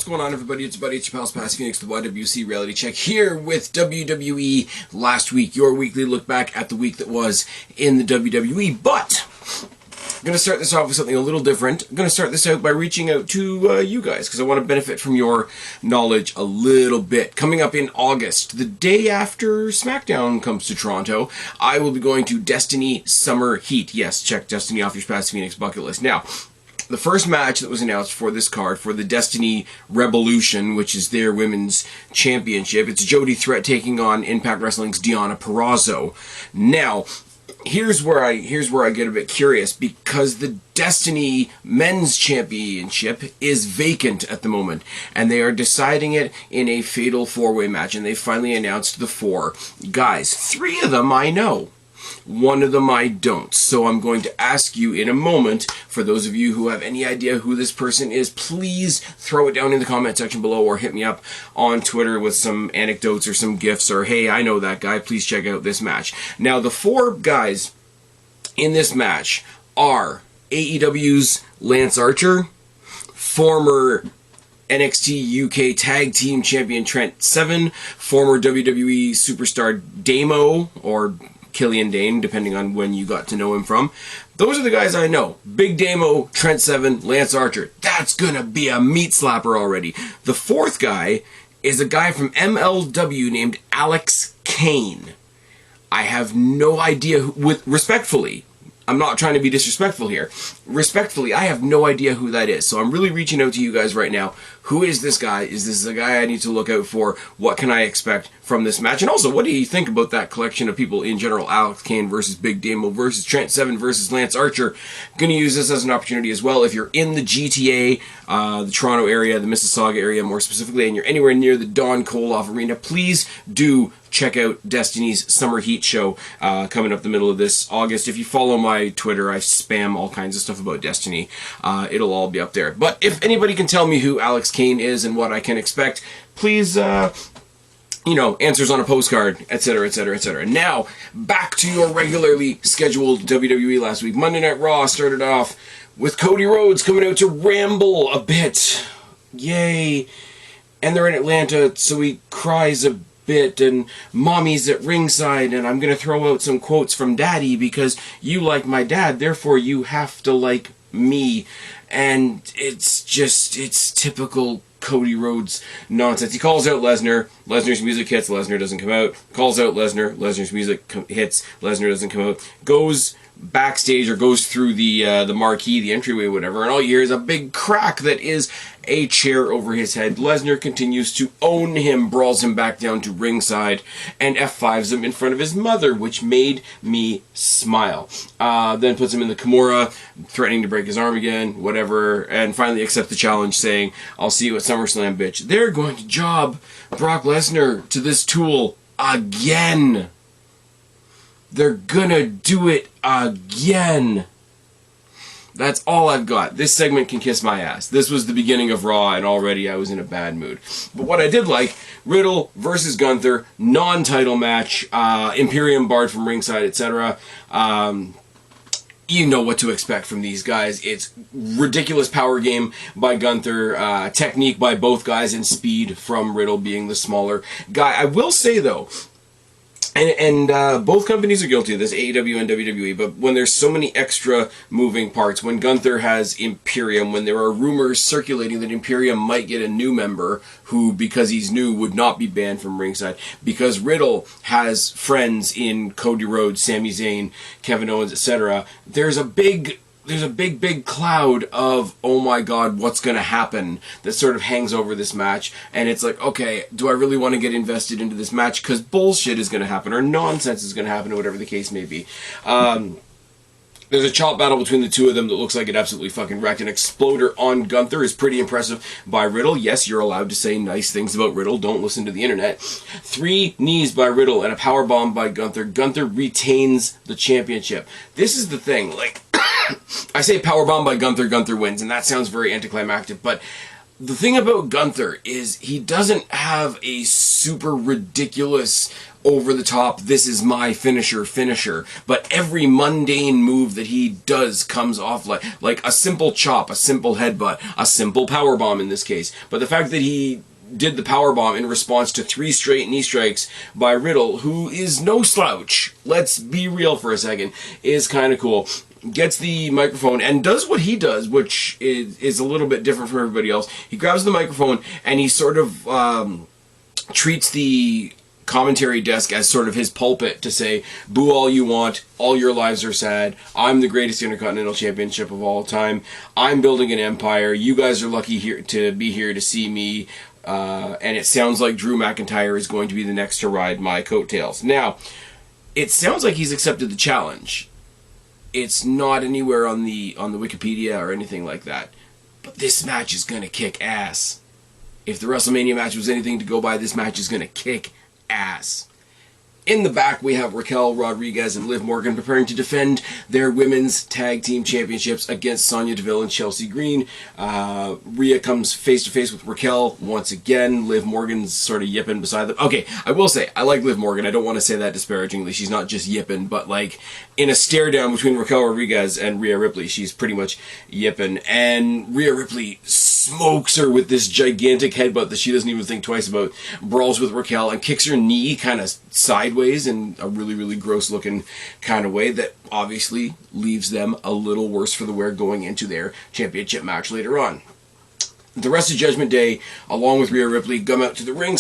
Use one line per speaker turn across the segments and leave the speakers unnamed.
What's going on, everybody? It's your pal Spaz Phoenix, the YWC Reality Check, here with WWE last week, your weekly look back at the week that was in the WWE. But I'm going to start this off with something a little different. I'm going to start this out by reaching out to you guys, because I want to benefit from your knowledge a little bit. Coming up in August, the day after SmackDown comes to Toronto, I will be going to Destiny Summer Heat. Yes, check Destiny off your Spaz Phoenix bucket list. Now, the first match that was announced for this card, for the Destiny Revolution, which is their women's championship, it's Jody Threat taking on Impact Wrestling's Deonna Purrazzo. Now, here's where I get a bit curious, because the Destiny Men's Championship is vacant at the moment, and they are deciding it in a fatal four-way match, and they finally announced the four guys. Three of them I know. One of them I don't. So I'm going to ask you in a moment, for those of you who have any idea who this person is, please throw it down in the comment section below or hit me up on Twitter with some anecdotes or some gifs or, hey, I know that guy, please check out this match. Now, the four guys in this match are AEW's Lance Archer, former NXT UK Tag Team Champion Trent Seven, former WWE Superstar Damo, or Killian Dane, depending on when you got to know him from. Those are the guys I know. Big Damo, Trent Seven, Lance Archer. That's gonna be a meat slapper already. The fourth guy is a guy from MLW named Alex Kane. I have no idea who, respectfully, I'm not trying to be disrespectful here. Respectfully, I have no idea who that is. So I'm really reaching out to you guys right now. Who is this guy? Is this a guy I need to look out for? What can I expect from this match? And also, what do you think about that collection of people in general? Alex Kane versus Big Damo versus Trent Seven versus Lance Archer. Going to use this as an opportunity as well. If you're in the GTA, the Toronto area, the Mississauga area more specifically, and you're anywhere near the Don Koloff Arena, please do check out Destiny's Summer Heat show coming up the middle of this August. If you follow my Twitter, I spam all kinds of stuff about Destiny. It'll all be up there. But if anybody can tell me who Alex Kane is and what I can expect, please, answers on a postcard, etc., etc., etc. Now, back to your regularly scheduled WWE last week. Monday Night Raw started off with Cody Rhodes coming out to ramble a bit. Yay. And they're in Atlanta, so he cries a bit, and mommy's at ringside, and I'm going to throw out some quotes from Daddy, because you like my dad, therefore you have to like me. And it's typical Cody Rhodes nonsense. He calls out Lesnar, Lesnar's music hits, Lesnar doesn't come out. Calls out Lesnar, Lesnar's music hits, Lesnar doesn't come out. Goes backstage, or goes through the marquee, the entryway, whatever, and all you hear is a big crack that is a chair over his head. Lesnar continues to own him, brawls him back down to ringside, and F5s him in front of his mother, which made me smile. Then puts him in the Kimura, threatening to break his arm again, whatever, and finally accepts the challenge, saying, I'll see you at SummerSlam, bitch. They're going to job Brock Lesnar to this tool again. They're gonna do it again. That's all I've got. This segment can kiss my ass. This was the beginning of Raw, and already I was in a bad mood. But what I did like, Riddle versus Gunther, non-title match, Imperium barred from ringside, etc. You know what to expect from these guys. It's ridiculous power game by Gunther, technique by both guys, and speed from Riddle being the smaller guy. I will say, though, and both companies are guilty of this, AEW and WWE, but when there's so many extra moving parts, when Gunther has Imperium, when there are rumors circulating that Imperium might get a new member who, because he's new, would not be banned from ringside, because Riddle has friends in Cody Rhodes, Sami Zayn, Kevin Owens, etc., there's a big cloud of, oh my god, what's going to happen, that sort of hangs over this match. And it's like, okay, do I really want to get invested into this match? Because bullshit is going to happen, or nonsense is going to happen, or whatever the case may be. There's a chop battle between the two of them that looks like it absolutely fucking wrecked. An exploder on Gunther is pretty impressive by Riddle. Yes, you're allowed to say nice things about Riddle. Don't listen to the internet. 3 knees by Riddle and a powerbomb by Gunther. Gunther retains the championship. This is the thing, like, I say powerbomb by Gunther, Gunther wins, and that sounds very anticlimactic, but the thing about Gunther is he doesn't have a super ridiculous, over-the-top, this is my finisher, but every mundane move that he does comes off like a simple chop, a simple headbutt, a simple powerbomb in this case. But the fact that he did the powerbomb in response to 3 straight knee strikes by Riddle, who is no slouch, let's be real for a second, is kind of cool. Gets the microphone and does what he does, which is a little bit different from everybody else. He grabs the microphone and he sort of treats the commentary desk as sort of his pulpit to say, boo all you want, all your lives are sad, I'm the greatest Intercontinental Championship of all time, I'm building an empire, you guys are lucky here to be here to see me, and it sounds like Drew McIntyre is going to be the next to ride my coattails. Now, it sounds like he's accepted the challenge. It's not anywhere on the Wikipedia or anything like that. But this match is going to kick ass. If the WrestleMania match was anything to go by, this match is going to kick ass. In the back, we have Raquel Rodriguez and Liv Morgan preparing to defend their women's tag team championships against Sonya Deville and Chelsea Green. Rhea comes face to face with Raquel once again. Liv Morgan's sort of yipping beside them. Okay, I will say, I like Liv Morgan. I don't want to say that disparagingly. She's not just yipping, but like in a stare down between Raquel Rodriguez and Rhea Ripley, she's pretty much yipping. And Rhea Ripley smokes her with this gigantic headbutt that she doesn't even think twice about. Brawls with Raquel and kicks her knee kind of sideways in a really, really gross looking kind of way that obviously leaves them a little worse for the wear going into their championship match later on. The rest of Judgment Day, along with Rhea Ripley, come out to the ring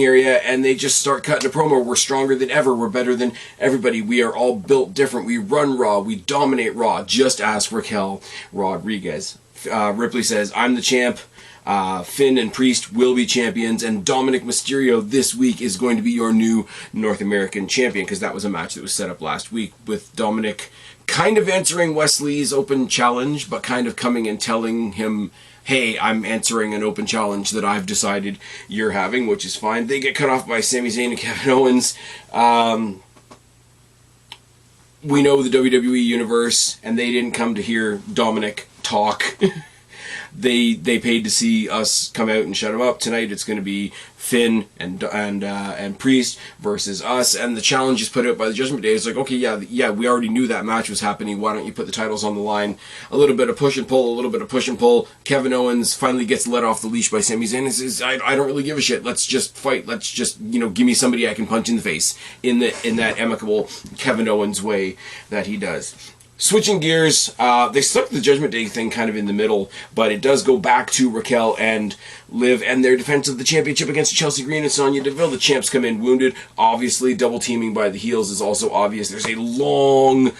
area, and they just start cutting a promo. We're stronger than ever. We're better than everybody. We are all built different. We run Raw. We dominate Raw. Just ask Raquel Rodriguez. Ripley says, I'm the champ. Finn and Priest will be champions, and Dominic Mysterio this week is going to be your new North American champion, because that was a match that was set up last week with Dominic kind of answering Wesley's open challenge, but kind of coming and telling him, hey, I'm answering an open challenge that I've decided you're having, which is fine. They get cut off by Sami Zayn and Kevin Owens. We know the WWE Universe, and they didn't come to hear Dominic talk. They paid to see us come out and shut him up. Tonight it's going to be Finn and Priest versus us, and the challenge is put out by the Judgment Day. It's like, okay, yeah, we already knew that match was happening. Why don't you put the titles on the line? A little bit of push and pull, Kevin Owens finally gets let off the leash by Sami Zayn and says, I don't really give a shit. Let's just fight. Let's just, give me somebody I can punch in the face in that amicable Kevin Owens way that he does. Switching gears, they stuck the Judgment Day thing kind of in the middle, but it does go back to Raquel and Liv and their defense of the championship against Chelsea Green and Sonya Deville. The champs come in wounded. Obviously, double teaming by the heels is also obvious. There's a long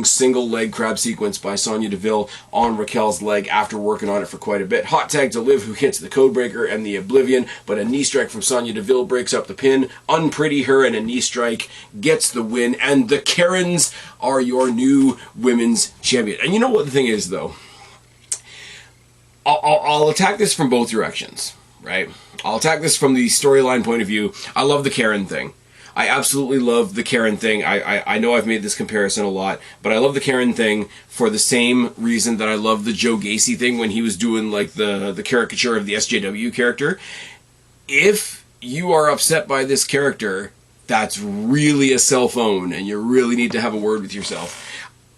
single leg crab sequence by Sonya Deville on Raquel's leg after working on it for quite a bit. Hot tag to Liv, who hits the Codebreaker and the Oblivion, but a knee strike from Sonya Deville breaks up the pin. Unpretty her and a knee strike gets the win, and the Karens are your new women's champion. And you know what the thing is, though? I'll attack this from both directions, right? I'll attack this from the storyline point of view. I love the Karen thing. I absolutely love the Karen thing. I know I've made this comparison a lot, but I love the Karen thing for the same reason that I love the Joe Gacy thing when he was doing like the caricature of the SJW character. If you are upset by this character, that's really a cell phone, and you really need to have a word with yourself.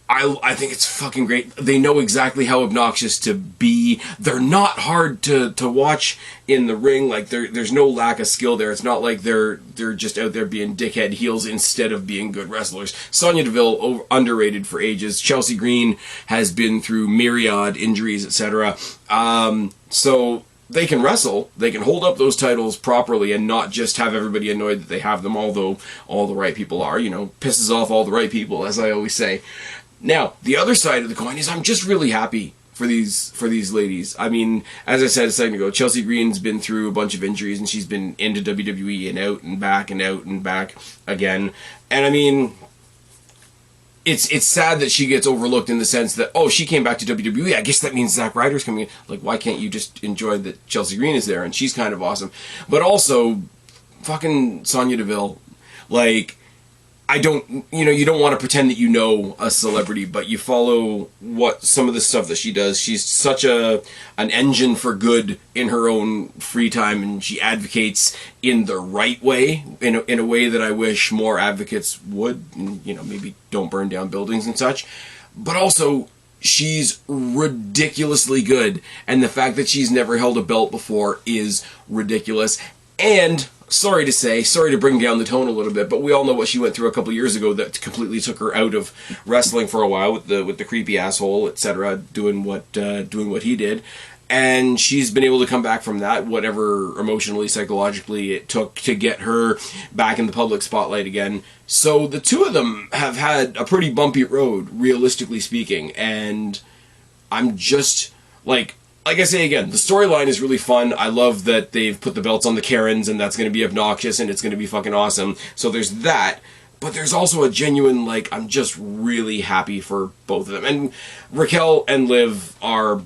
I think it's fucking great. They know exactly how obnoxious to be. They're not hard to watch in the ring. Like there's no lack of skill there. It's not like they're just out there being dickhead heels instead of being good wrestlers. Sonya Deville, underrated for ages. Chelsea Green has been through myriad injuries, etc. So they can wrestle. They can hold up those titles properly and not just have everybody annoyed that they have them, although all the right people are. Pisses off all the right people, as I always say. Now, the other side of the coin is I'm just really happy for these ladies. I mean, as I said a second ago, Chelsea Green's been through a bunch of injuries, and she's been into WWE and out and back again. And I mean, it's sad that she gets overlooked in the sense that, oh, she came back to WWE. I guess that means Zack Ryder's coming in. Like, why can't you just enjoy that Chelsea Green is there? And she's kind of awesome. But also, fucking Sonya Deville, like, I don't, you don't want to pretend that you know a celebrity, but you follow some of the stuff that she does. She's such an engine for good in her own free time, and she advocates in the right way, in a way that I wish more advocates would, maybe don't burn down buildings and such. But also, she's ridiculously good, and the fact that she's never held a belt before is ridiculous. And sorry to bring down the tone a little bit, but we all know what she went through a couple years ago that completely took her out of wrestling for a while with the creepy asshole, etc., doing what he did. And she's been able to come back from that, whatever emotionally, psychologically it took to get her back in the public spotlight again. So the two of them have had a pretty bumpy road, realistically speaking, and I'm just, like I say again, the storyline is really fun. I love that they've put the belts on the Karens, and that's going to be obnoxious, and it's going to be fucking awesome. So there's that. But there's also a genuine, I'm just really happy for both of them. And Raquel and Liv are,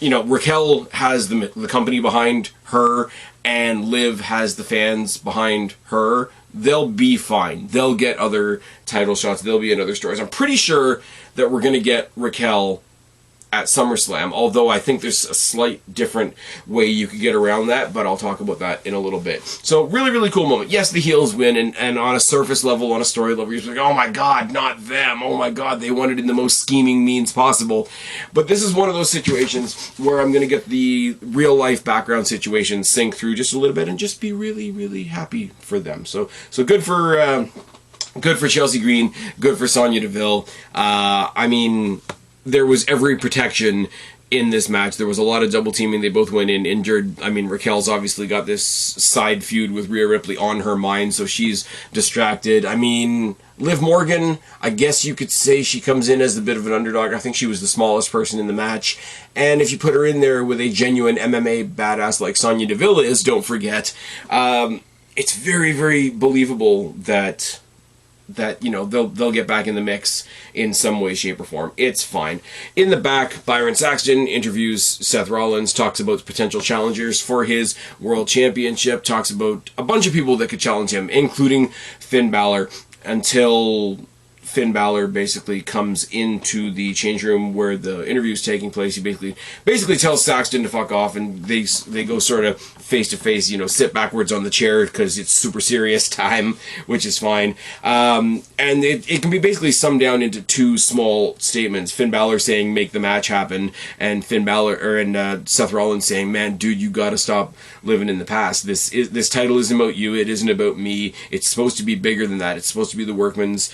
Raquel has the company behind her, and Liv has the fans behind her. They'll be fine. They'll get other title shots. They'll be in other stories. I'm pretty sure that we're going to get Raquel at SummerSlam, although I think there's a slight different way you could get around that, but I'll talk about that in a little bit. So, really, really cool moment. Yes, the heels win, and on a surface level, on a story level, you're just like, oh my god, not them, oh my god, they won it in the most scheming means possible. But this is one of those situations where I'm going to get the real-life background situation sink through just a little bit and just be really, really happy for them. So good for Chelsea Green, good for Sonya Deville. There was every protection in this match. There was a lot of double teaming. They both went in injured. Raquel's obviously got this side feud with Rhea Ripley on her mind, so she's distracted. Liv Morgan, I guess you could say she comes in as a bit of an underdog. I think she was the smallest person in the match. And if you put her in there with a genuine MMA badass like Sonya Deville is, don't forget, it's very, very believable that they'll get back in the mix in some way, shape, or form. It's fine. In the back, Byron Saxton interviews Seth Rollins, talks about potential challengers for his World Championship, talks about a bunch of people that could challenge him, including Finn Balor, until Finn Balor basically comes into the change room where the interview is taking place. He basically tells Saxton to fuck off, and they go sort of face to face, sit backwards on the chair because it's super serious time, which is fine. And it can be basically summed down into two small statements. Finn Balor saying, make the match happen, and Seth Rollins saying, man, dude, you gotta stop living in the past. This title isn't about you. It isn't about me. It's supposed to be bigger than that. It's supposed to be the workman's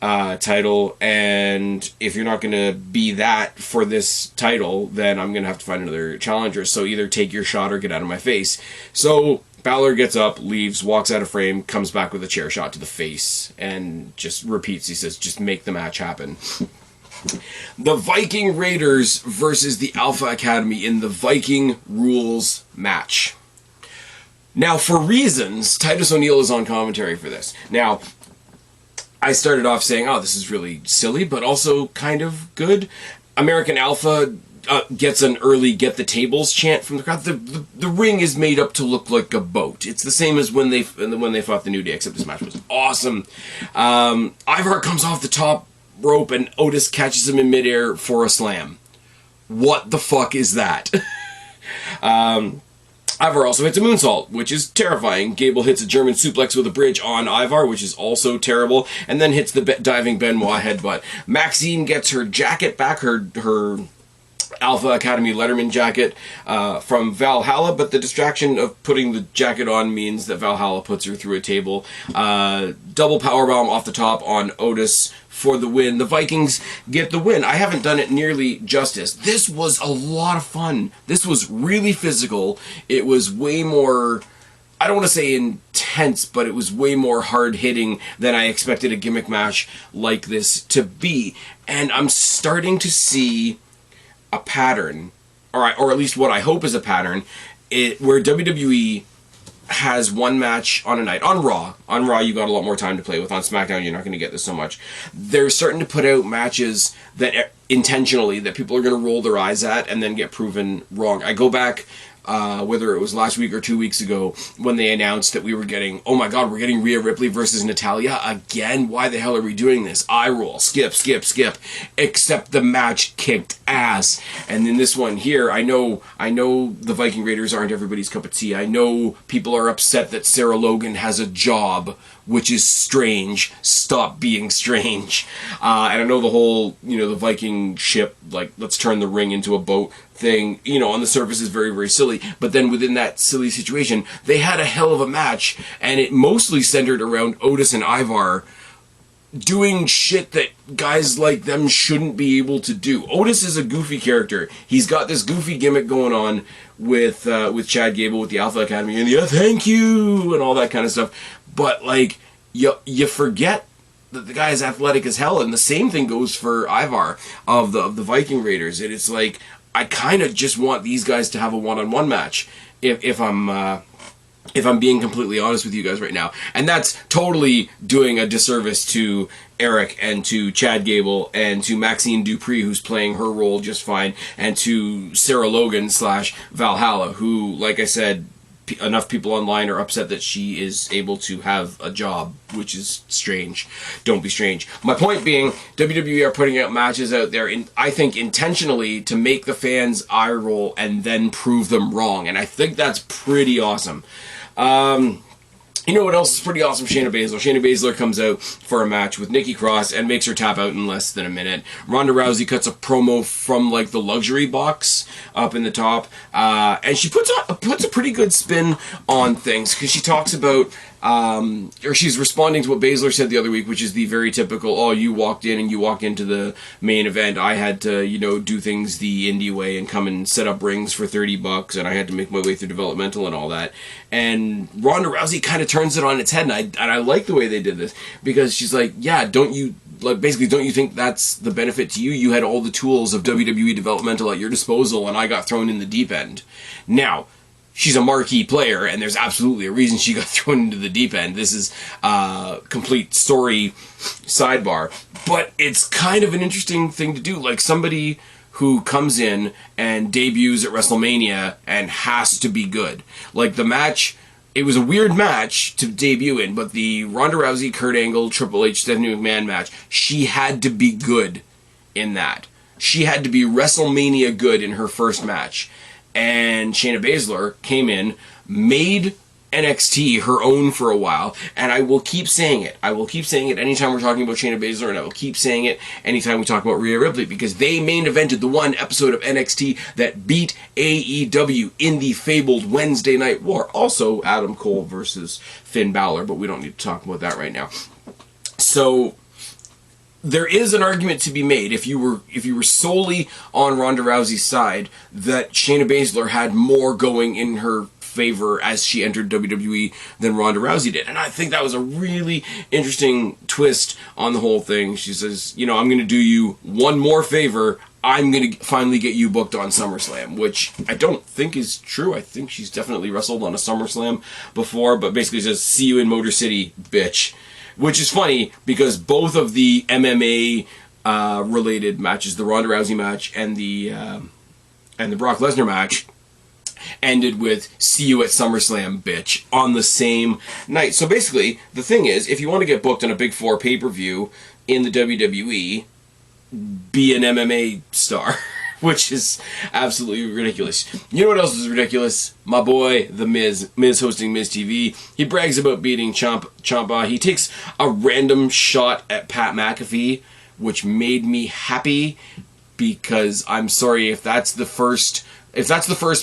title, and if you're not going to be that for this title, then I'm going to have to find another challenger, so either take your shot or get out of my face. So Balor gets up, leaves, walks out of frame, comes back with a chair shot to the face, and just repeats. He says, just make the match happen. The Viking Raiders versus the Alpha Academy in the Viking Rules match. Now, for reasons, Titus O'Neil is on commentary for this. Now, I started off saying, oh, this is really silly, but also kind of good. American Alpha gets an early get the tables chant from the crowd. The ring is made up to look like a boat. It's the same as when they fought the New Day, except this match was awesome. Ivar comes off the top rope and Otis catches him in midair for a slam. What the fuck is that? Ivar also hits a moonsault, which is terrifying. Gable hits a German suplex with a bridge on Ivar, which is also terrible, and then hits the diving Benoit headbutt. Maxine gets her jacket back, her Alpha Academy Letterman jacket from Valhalla, but the distraction of putting the jacket on means that Valhalla puts her through a table. Double powerbomb off the top on Otis for the win. The Vikings get the win. I haven't done it nearly justice. This was a lot of fun. This was really physical. It was way more, I don't want to say intense, but it was way more hard-hitting than I expected a gimmick match like this to be. And I'm starting to see a pattern, or at least what I hope is a pattern, where WWE has one match on a night. On Raw, you got a lot more time to play with. On SmackDown, you're not going to get this so much. They're starting to put out matches that intentionally, that people are going to roll their eyes at and then get proven wrong. I go back whether it was last week or 2 weeks ago, when they announced that we were getting, oh my god, we're getting Rhea Ripley versus Natalya again? Why the hell are we doing this? Eye roll, skip, skip, skip. Except the match kicked ass. And then this one here, I know the Viking Raiders aren't everybody's cup of tea. I know people are upset that Sarah Logan has a job, which is strange. Stop being strange. And I know the whole, the Viking ship, like, let's turn the ring into a boat thing, on the surface is very, very silly. But then within that silly situation, they had a hell of a match, and it mostly centered around Otis and Ivar doing shit that guys like them shouldn't be able to do. Otis is a goofy character. He's got this goofy gimmick going on with Chad Gable, with the Alpha Academy, and the thank you, and all that kind of stuff. But, like, you forget that the guy is athletic as hell, and the same thing goes for Ivar of the Viking Raiders. And it's like, I kind of just want these guys to have a one-on-one match, if I'm being completely honest with you guys right now. And that's totally doing a disservice to Eric and to Chad Gable and to Maxine Dupree, who's playing her role just fine, and to Sarah Logan / Valhalla, who, like I said, enough people online are upset that she is able to have a job, which is strange. Don't be strange. My point being, WWE are putting out matches out there, I think intentionally, to make the fans eye roll and then prove them wrong. And I think that's pretty awesome. You know what else is pretty awesome? Shayna Baszler. Shayna Baszler comes out for a match with Nikki Cross and makes her tap out in less than a minute. Ronda Rousey cuts a promo from, like, the luxury box up in the top, and she puts a pretty good spin on things, because she talks about, or she's responding to what Baszler said the other week, which is the very typical, oh, you walked in and you walked into the main event. I had to, do things the indie way and come and set up rings for $30, and I had to make my way through developmental and all that. And Ronda Rousey kind of turns it on its head, and I like the way they did this, because she's like, yeah, don't you think that's the benefit to you? You had all the tools of WWE developmental at your disposal, and I got thrown in the deep end. Now, she's a marquee player, and there's absolutely a reason she got thrown into the deep end. This is a complete story sidebar. But it's kind of an interesting thing to do. Like, somebody who comes in and debuts at WrestleMania and has to be good. Like, the match, it was a weird match to debut in, but the Ronda Rousey, Kurt Angle, Triple H, Stephanie McMahon match, she had to be good in that. She had to be WrestleMania good in her first match. And Shayna Baszler came in, made NXT her own for a while, and I will keep saying it. I will keep saying it anytime we're talking about Shayna Baszler, and I will keep saying it anytime we talk about Rhea Ripley, because they main evented the one episode of NXT that beat AEW in the fabled Wednesday Night War. Also, Adam Cole versus Finn Balor, but we don't need to talk about that right now. So there is an argument to be made, if you were solely on Ronda Rousey's side, that Shayna Baszler had more going in her favor as she entered WWE than Ronda Rousey did. And I think that was a really interesting twist on the whole thing. She says, I'm going to do you one more favor. I'm going to finally get you booked on SummerSlam, which I don't think is true. I think she's definitely wrestled on a SummerSlam before, but basically says, see you in Motor City, bitch. Which is funny, because both of the MMA related matches, the Ronda Rousey match and the Brock Lesnar match, ended with "see you at SummerSlam, bitch" on the same night. So basically, the thing is, if you want to get booked on a Big Four pay-per-view in the WWE, be an MMA star. Which is absolutely ridiculous. You know what else is ridiculous? My boy, The Miz. Miz hosting Miz TV. He brags about beating Ciampa. He takes a random shot at Pat McAfee, which made me happy, because I'm sorry, if that's the first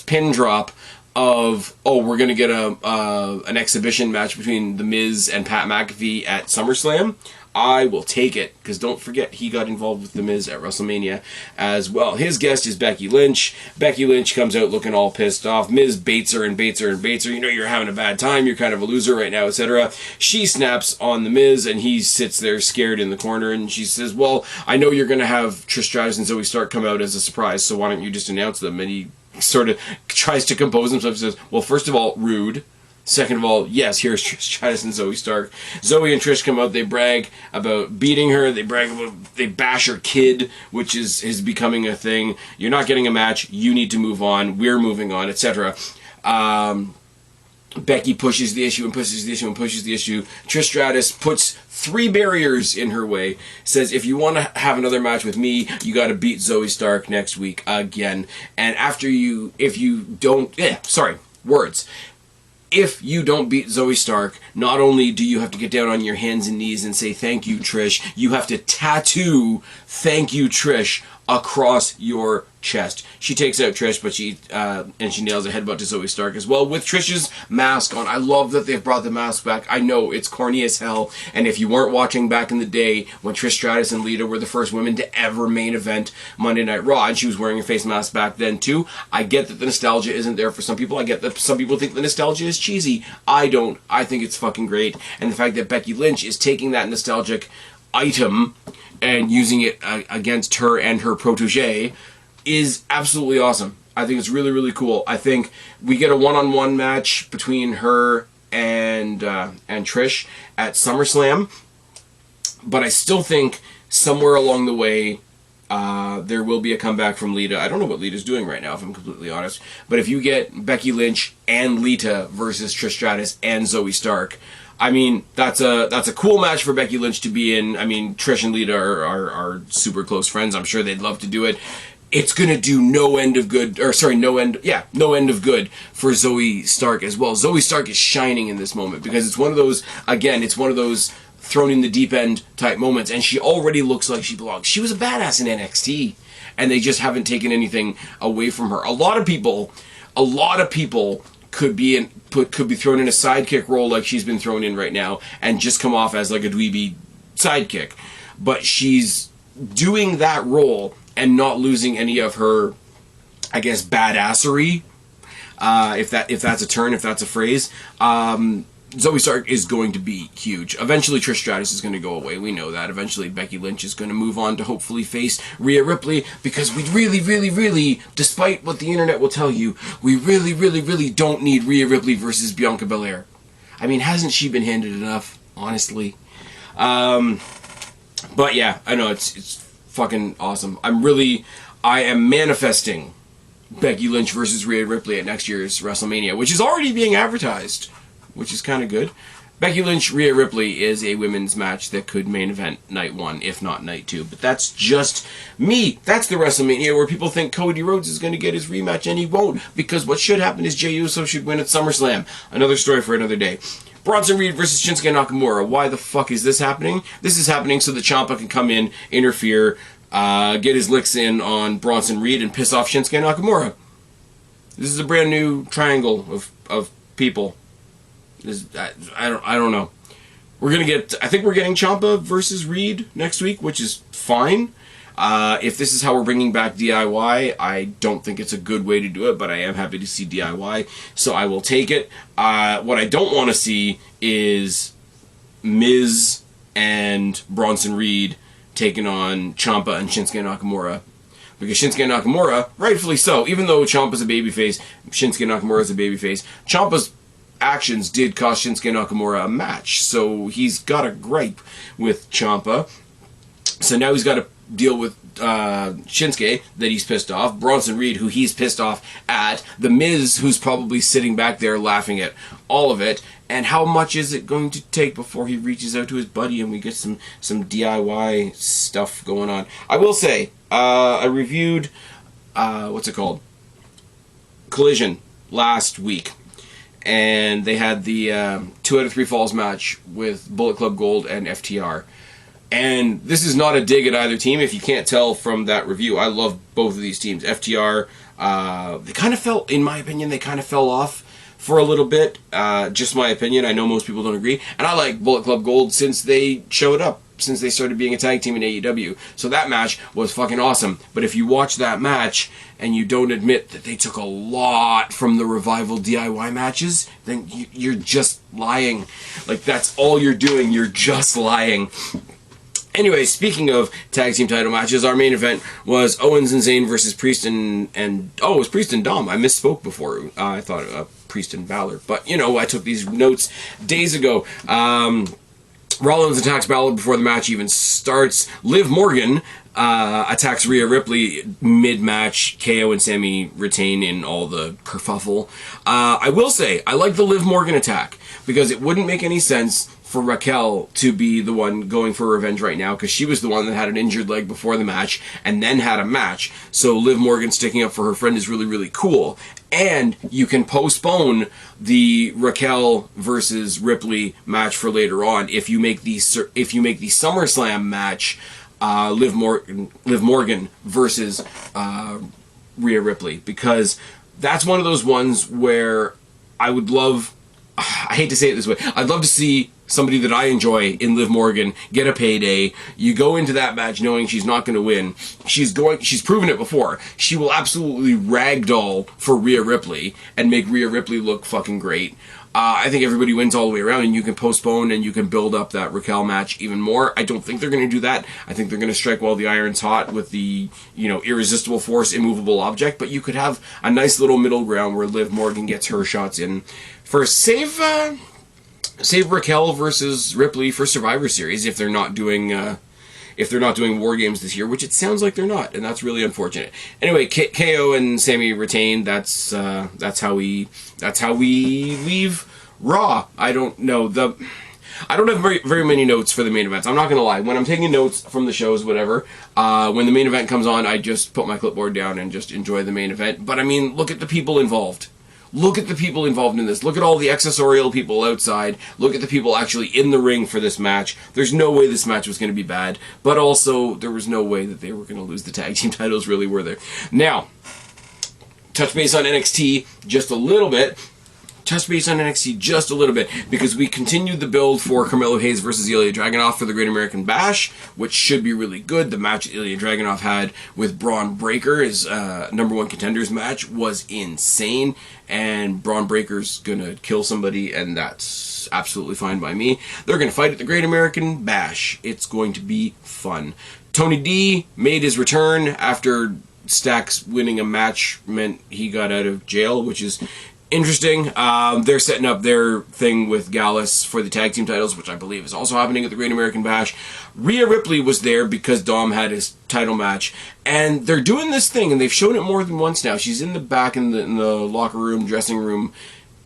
pin drop of, oh, we're going to get an exhibition match between The Miz and Pat McAfee at SummerSlam, I will take it, because don't forget, he got involved with The Miz at WrestleMania as well. His guest is Becky Lynch. Becky Lynch comes out looking all pissed off. Miz baits her and baits her and baits her. You're having a bad time. You're kind of a loser right now, etc. She snaps on The Miz, and he sits there scared in the corner, and she says, well, I know you're going to have Trish Stratus and Zoe Stark come out as a surprise, so why don't you just announce them? And he sort of tries to compose himself and says, well, first of all, rude. Second of all, yes, here's Trish Stratus and Zoe Stark. Zoe and Trish come out, they brag about beating her, they bash her kid, which is becoming a thing. You're not getting a match, you need to move on, we're moving on, etc. Becky pushes the issue and pushes the issue and pushes the issue. Trish Stratus puts 3 barriers in her way, says if you want to have another match with me, you got to beat Zoe Stark next week again. And if you don't beat Zoe Stark, not only do you have to get down on your hands and knees and say thank you, Trish, you have to tattoo thank you, Trish across your chest. She takes out Trish, but she nails a headbutt to Zoe Stark as well with Trish's mask on. I love that they've brought the mask back. I know it's corny as hell, and if you weren't watching back in the day when Trish Stratus and Lita were the first women to ever main event Monday Night Raw, and she was wearing a face mask back then too, I get that the nostalgia isn't there for some people. I get that some people think the nostalgia is cheesy. I don't. I think it's fucking great, and the fact that Becky Lynch is taking that nostalgic item and using it against her and her protege is absolutely awesome. I think it's really, really cool. I think we get a one-on-one match between her and Trish at SummerSlam, but I still think somewhere along the way there will be a comeback from Lita. I don't know what Lita's doing right now, if I'm completely honest, but if you get Becky Lynch and Lita versus Trish Stratus and Zoe Stark, I mean, that's a cool match for Becky Lynch to be in. I mean, Trish and Lita are super close friends. I'm sure they'd love to do it. It's gonna do no end of good for Zoe Stark as well. Zoe Stark is shining in this moment because it's one of those thrown in the deep end type moments, and she already looks like she belongs. She was a badass in NXT, and they just haven't taken anything away from her. A lot of people could be thrown in a sidekick role like she's been thrown in right now and just come off as like a dweeby sidekick. But she's doing that role and not losing any of her, I guess, badassery, if that's a term, if that's a phrase. Zoe Stark is going to be huge. Eventually Trish Stratus is going to go away. We know that. Eventually Becky Lynch is going to move on to hopefully face Rhea Ripley, because we really, really, really, despite what the internet will tell you, we really, really, really don't need Rhea Ripley versus Bianca Belair. I mean, hasn't she been handed enough, honestly? But yeah, I know, it's fucking awesome. I am manifesting Becky Lynch versus Rhea Ripley at next year's WrestleMania, which is already being advertised, which is kind of good. Becky Lynch, Rhea Ripley is a women's match that could main event night 1, if not night 2. But that's just me. That's the WrestleMania where people think Cody Rhodes is going to get his rematch, and he won't, because what should happen is Jey Uso should win at SummerSlam. Another story for another day. Bronson Reed versus Shinsuke Nakamura. Why the fuck is this happening? This is happening so that Ciampa can come in, interfere, get his licks in on Bronson Reed, and piss off Shinsuke Nakamura. This is a brand new triangle of people. I don't know. I think we're getting Ciampa versus Reed next week, which is fine. If this is how we're bringing back DIY, I don't think it's a good way to do it, but I am happy to see DIY, so I will take it. What I don't want to see is Miz and Bronson Reed taking on Ciampa and Shinsuke Nakamura. Because Shinsuke Nakamura, rightfully so, even though Ciampa's a babyface, Shinsuke Nakamura's a babyface, Ciampa's actions did cost Shinsuke Nakamura a match, so he's got a gripe with Ciampa. So now he's got to deal with Shinsuke, that he's pissed off, Bronson Reed, who he's pissed off at, The Miz, who's probably sitting back there laughing at all of it, and how much is it going to take before he reaches out to his buddy and we get some DIY stuff going on. I will say, I reviewed, Collision last week, and they had the 2 out of 3 falls match with Bullet Club Gold and FTR. And this is not a dig at either team, if you can't tell from that review. I love both of these teams. FTR, they kind of fell, in my opinion, off for a little bit. Just my opinion. I know most people don't agree. And I like Bullet Club Gold since they showed up, since they started being a tag team in AEW. So that match was fucking awesome. But if you watch that match and you don't admit that they took a lot from the Revival DIY matches, then you're just lying. Like, that's all you're doing. You're just lying. Anyway, speaking of tag team title matches, our main event was Owens and Zayn versus Priest and oh, it was Priest and Dom. I misspoke before. I thought Priest and Balor. But, you know, I took these notes days ago. Rollins attacks Balor before the match even starts. Liv Morgan attacks Rhea Ripley mid-match. KO and Sammy retain in all the kerfuffle. I will say, I like the Liv Morgan attack, because it wouldn't make any sense for Raquel to be the one going for revenge right now, because she was the one that had an injured leg before the match and then had a match. So Liv Morgan sticking up for her friend is really, really cool. And you can postpone the Raquel versus Ripley match for later on if you make the SummerSlam match Liv Morgan versus Rhea Ripley, because that's one of those ones where I would love, I hate to say it this way, I'd love to see somebody that I enjoy in Liv Morgan get a payday. You go into that match knowing she's not going to win. She's proven it before. She will absolutely ragdoll for Rhea Ripley and make Rhea Ripley look fucking great. I think everybody wins all the way around, and you can postpone and you can build up that Raquel match even more. I don't think they're going to do that. I think they're going to strike while the iron's hot with the, you know, irresistible force, immovable object, but you could have a nice little middle ground where Liv Morgan gets her shots in. First, save Raquel versus Ripley for Survivor Series if they're not doing War Games this year, which it sounds like they're not, and that's really unfortunate. Anyway, KO and Sammy retain. That's how we leave Raw. I don't know I don't have very many notes for the main events. I'm not gonna lie. When I'm taking notes from the shows, whatever, when the main event comes on, I just put my clipboard down and just enjoy the main event. But I mean, look at the people involved. Look at the people involved in this. Look at all the accessorial people outside. Look at the people actually in the ring for this match. There's no way this match was going to be bad, but also there was no way that they were going to lose the tag team titles, really, were there? Now, touch base on NXT just a little bit. Because we continued the build for Carmelo Hayes versus Ilya Dragunov for the Great American Bash, which should be really good. The match Ilya Dragunov had with Braun Breaker, his #1 contenders match, was insane, and Braun Breaker's gonna kill somebody, and that's absolutely fine by me. They're gonna fight at the Great American Bash. It's going to be fun. Tony D made his return after Stacks winning a match meant he got out of jail, which is interesting. They're setting up their thing with Gallus for the tag team titles, which I believe is also happening at the Great American Bash. Rhea Ripley was there because Dom had his title match, and they're doing this thing, and they've shown it more than once now. She's in the back in the locker room, dressing room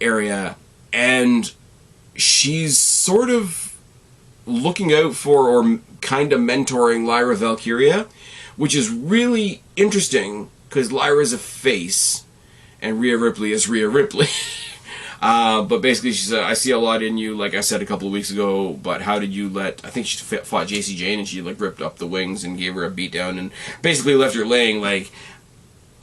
area, and she's sort of looking out for, or kind of mentoring, Lyra Valkyria, which is really interesting because Lyra's a face and Rhea Ripley is Rhea Ripley. But basically she said, I see a lot in you, like I said a couple of weeks ago, but how did you I think she fought JC Jane, and she like ripped up the wings and gave her a beatdown and basically left her laying like,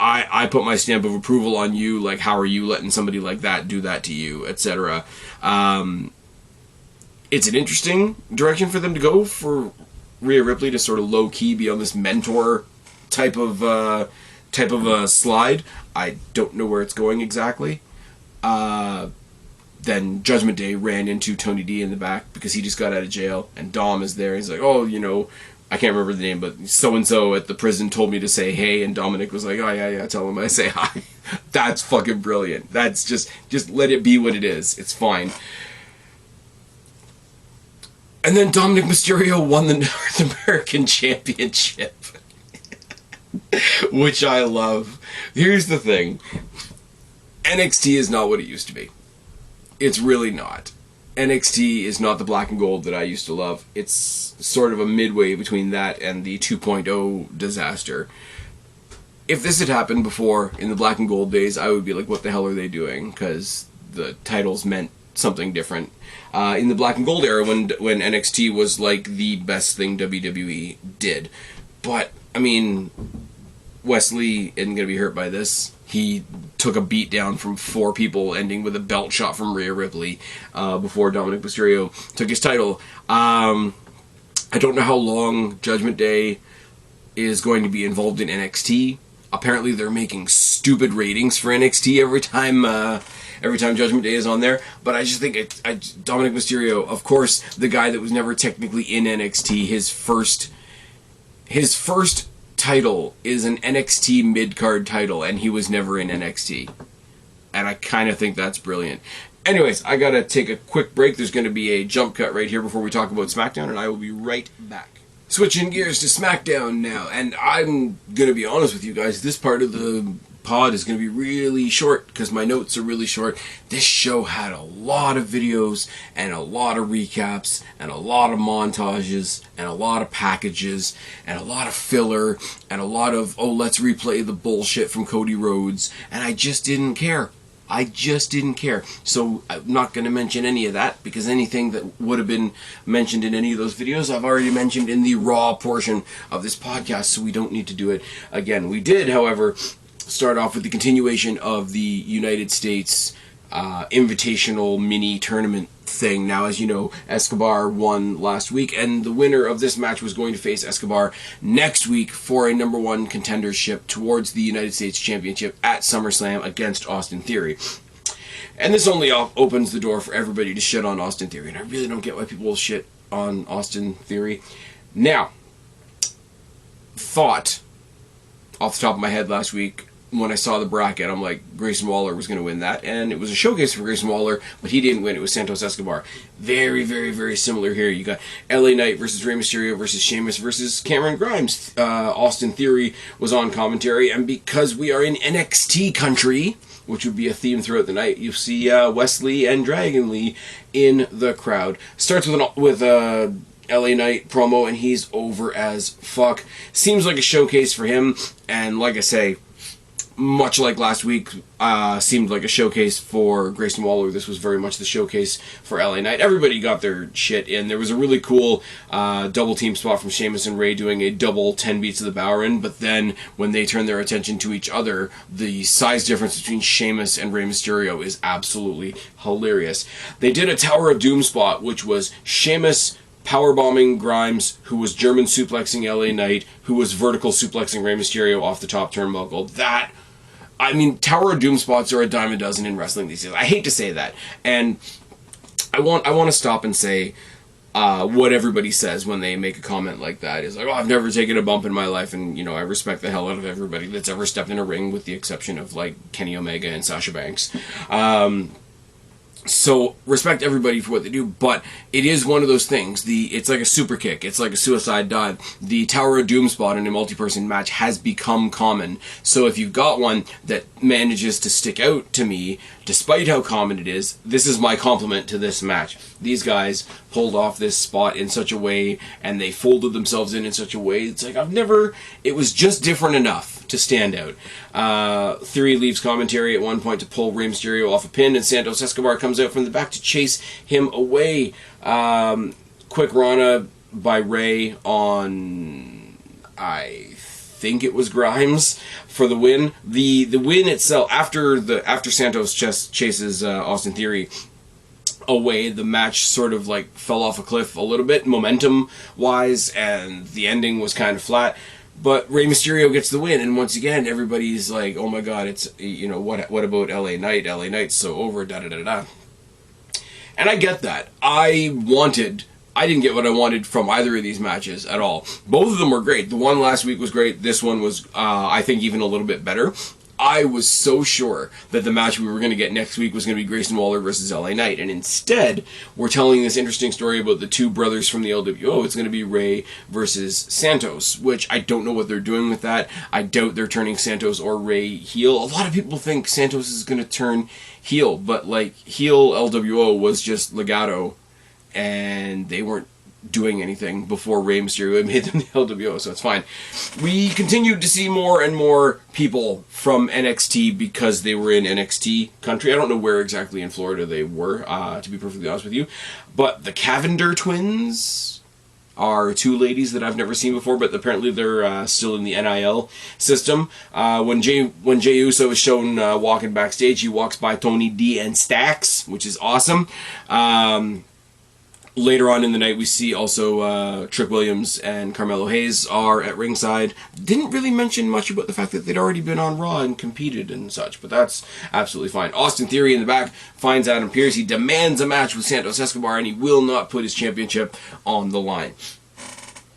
I put my stamp of approval on you, like how are you letting somebody like that do that to you, etc. It's an interesting direction for them to go, for Rhea Ripley to sort of low-key be on this mentor type of a slide. I don't know where it's going exactly. Then Judgment Day ran into Tony D in the back because he just got out of jail, and Dom is there. He's like, oh, you know, I can't remember the name, but so-and-so at the prison told me to say hey, and Dominic was like, oh, yeah, tell him I say hi. That's fucking brilliant. That's just let it be what it is. It's fine. And then Dominic Mysterio won the North American Championship. Which I love. Here's the thing. NXT is not what it used to be. It's really not. NXT is not the black and gold that I used to love. It's sort of a midway between that and the 2.0 disaster. If this had happened before, in the black and gold days, I would be like, what the hell are they doing? Because the titles meant something different. In the black and gold era, when NXT was like the best thing WWE did. But I mean, Wesley isn't going to be hurt by this. He took a beat down from 4 people, ending with a belt shot from Rhea Ripley before Dominic Mysterio took his title. I don't know how long Judgment Day is going to be involved in NXT. Apparently they're making stupid ratings for NXT every time Judgment Day is on there. But I just think Dominic Mysterio, of course, the guy that was never technically in NXT, his first title is an NXT mid-card title, and he was never in NXT. And I kind of think that's brilliant. Anyways, I gotta take a quick break. There's going to be a jump cut right here before we talk about SmackDown, and I will be right back. Switching gears to SmackDown now, and I'm going to be honest with you guys, this part of the pod is going to be really short because my notes are really short. This show had a lot of videos and a lot of recaps and a lot of montages and a lot of packages and a lot of filler and a lot of, oh, let's replay the bullshit from Cody Rhodes, and I just didn't care. I just didn't care. So I'm not going to mention any of that because anything that would have been mentioned in any of those videos I've already mentioned in the raw portion of this podcast, so we don't need to do it again. We did, however, start off with the continuation of the United States Invitational mini tournament thing. Now, as you know, Escobar won last week, and the winner of this match was going to face Escobar next week for a number one contendership towards the United States Championship at SummerSlam against Austin Theory. And this only opens the door for everybody to shit on Austin Theory, and I really don't get why people shit on Austin Theory. Now, thought off the top of my head last week, when I saw the bracket, I'm like, Grayson Waller was going to win that, and it was a showcase for Grayson Waller, but he didn't win. It was Santos Escobar. Very, very, very similar here. You got LA Knight versus Rey Mysterio versus Sheamus versus Cameron Grimes. Austin Theory was on commentary, and because we are in NXT country, which would be a theme throughout the night, you see Wesley and Dragon Lee in the crowd. Starts with a LA Knight promo, and he's over as fuck. Seems like a showcase for him, and like I say, much like last week, seemed like a showcase for Grayson Waller. This was very much the showcase for LA Knight. Everybody got their shit in. There was a really cool double team spot from Sheamus and Rey doing a double 10 beats of the Bowerin, but then when they turn their attention to each other, the size difference between Sheamus and Rey Mysterio is absolutely hilarious. They did a Tower of Doom spot, which was Sheamus powerbombing Grimes, who was German suplexing LA Knight, who was vertical suplexing Rey Mysterio off the top turnbuckle. Tower of Doom spots are a dime a dozen in wrestling these days. I hate to say that, and I want to stop and say what everybody says when they make a comment like that is like, oh, I've never taken a bump in my life, and I respect the hell out of everybody that's ever stepped in a ring, with the exception of like Kenny Omega and Sasha Banks. So respect everybody for what they do, but it is one of those things. It's like a super kick. It's like a suicide dive. The Tower of Doom spot in a multi-person match has become common. So if you've got one that manages to stick out to me, despite how common it is, this is my compliment to this match. These guys pulled off this spot in such a way, and they folded themselves in such a way. It's like it was just different enough to stand out. Theory leaves commentary at one point to pull Rey Mysterio off a pin, and Santos Escobar comes out from the back to chase him away. Quick Rana by Rey on, I think it was Grimes, for the win. The win itself, after Santos chases Austin Theory away, the match sort of like fell off a cliff a little bit, momentum wise, and the ending was kind of flat. But Rey Mysterio gets the win, and once again, everybody's like, oh my god, it's, what about LA Knight? LA Knight's so over, da-da-da-da. And I get that. I didn't get what I wanted from either of these matches at all. Both of them were great. The one last week was great. This one was, I think, even a little bit better. I was so sure that the match we were going to get next week was going to be Grayson Waller versus LA Knight, and instead, we're telling this interesting story about the two brothers from the LWO. It's going to be Rey versus Santos, which I don't know what they're doing with that. I doubt they're turning Santos or Rey heel. A lot of people think Santos is going to turn heel, but heel LWO was just Legado, and they weren't doing anything before Rey Mysterio had made them the LWO, so it's fine. We continued to see more and more people from NXT because they were in NXT country. I don't know where exactly in Florida they were, to be perfectly honest with you, but the Cavender twins are two ladies that I've never seen before, but apparently they're still in the NIL system. When Jey Uso is shown walking backstage, he walks by Tony D and Stax, which is awesome. Later on in the night, we see also Trick Williams and Carmelo Hayes are at ringside. Didn't really mention much about the fact that they'd already been on Raw and competed and such, but that's absolutely fine. Austin Theory in the back finds Adam Pearce. He demands a match with Santos Escobar, and he will not put his championship on the line.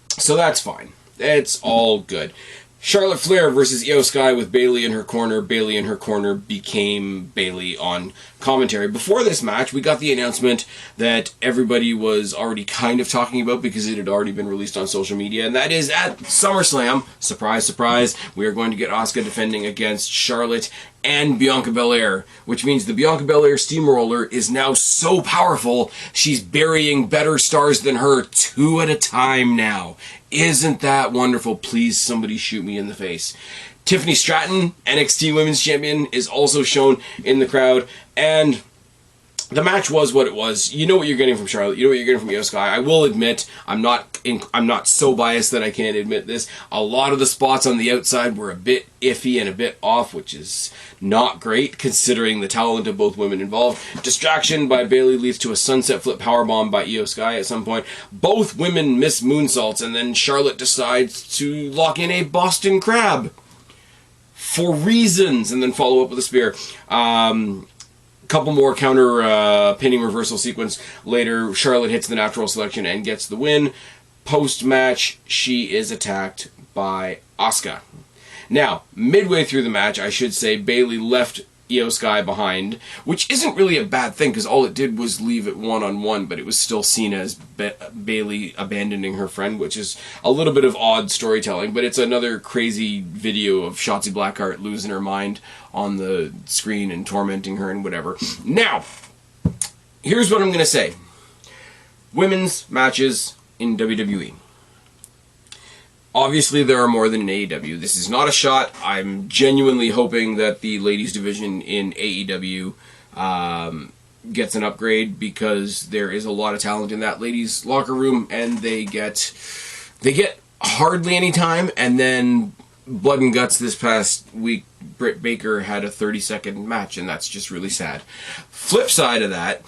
So that's fine. It's all good. Charlotte Flair versus Io Sky with Bayley in her corner. Bayley in her corner became Bayley on commentary. Before this match, we got the announcement that everybody was already kind of talking about because it had already been released on social media, and that is at SummerSlam, surprise, surprise, we are going to get Asuka defending against Charlotte and Bianca Belair, which means the Bianca Belair steamroller is now so powerful, she's burying better stars than her 2 at a time now. Isn't that wonderful? Please, somebody shoot me in the face. Tiffany Stratton, NXT Women's Champion, is also shown in the crowd, and the match was what it was. You know what you're getting from Charlotte. You know what you're getting from Io Sky. I will admit, I'm not so biased that I can't admit this. A lot of the spots on the outside were a bit iffy and a bit off, which is not great considering the talent of both women involved. Distraction by Bayley leads to a sunset flip powerbomb by Io Sky at some point. Both women miss moonsaults, and then Charlotte decides to lock in a Boston Crab for reasons, and then follow up with a spear. Couple more counter pinning reversal sequence later. Charlotte hits the natural selection and gets the win. Post-match, she is attacked by Asuka. Now, midway through the match, I should say, Bayley left Io Sky behind, which isn't really a bad thing because all it did was leave it one-on-one, but it was still seen as Bayley abandoning her friend, which is a little bit of odd storytelling, but it's another crazy video of Shotzi Blackheart losing her mind on the screen and tormenting her and whatever. Now, here's what I'm going to say. Women's matches in WWE. Obviously, there are more than in AEW. This is not a shot. I'm genuinely hoping that the ladies division in AEW gets an upgrade because there is a lot of talent in that ladies locker room, and they get hardly any time. And then Blood and Guts this past week, Britt Baker had a 30-second match, and that's just really sad. Flip side of that,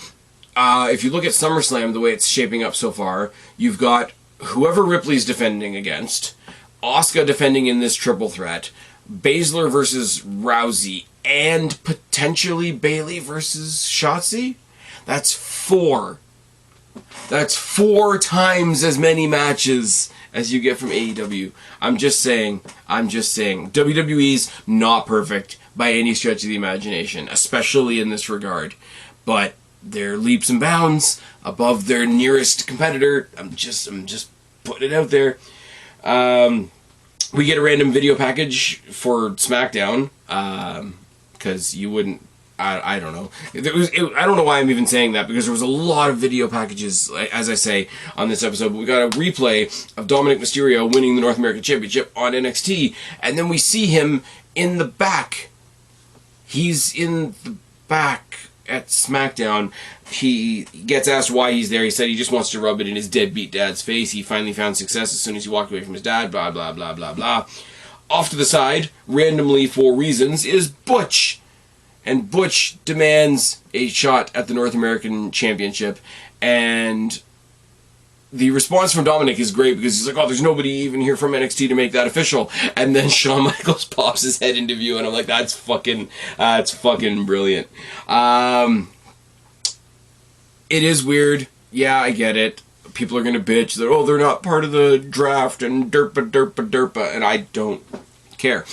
if you look at SummerSlam, the way it's shaping up so far, you've got whoever Ripley's defending against, Asuka defending in this triple threat, Baszler versus Rousey, and potentially Bayley versus Shotzi? That's 4. That's 4 times as many matches as you get from AEW. I'm just saying. WWE's not perfect by any stretch of the imagination, especially in this regard. But they're leaps and bounds above their nearest competitor. I'm just putting it out there. We get a random video package for SmackDown, because you wouldn't. I don't know. I don't know why I'm even saying that, because there was a lot of video packages, as I say, on this episode. But we got a replay of Dominic Mysterio winning the North American Championship on NXT, and then we see him in the back. He's in the back at SmackDown. He gets asked why he's there. He said he just wants to rub it in his deadbeat dad's face. He finally found success as soon as he walked away from his dad, blah, blah, blah, blah, blah. Off to the side, randomly for reasons, is Butch. And Butch demands a shot at the North American Championship, and the response from Dominic is great because he's like, oh, there's nobody even here from NXT to make that official. And then Shawn Michaels pops his head into view, and I'm like, that's fucking brilliant. It is weird. Yeah, I get it. People are going to bitch that, oh, they're not part of the draft and derpa, and I don't care.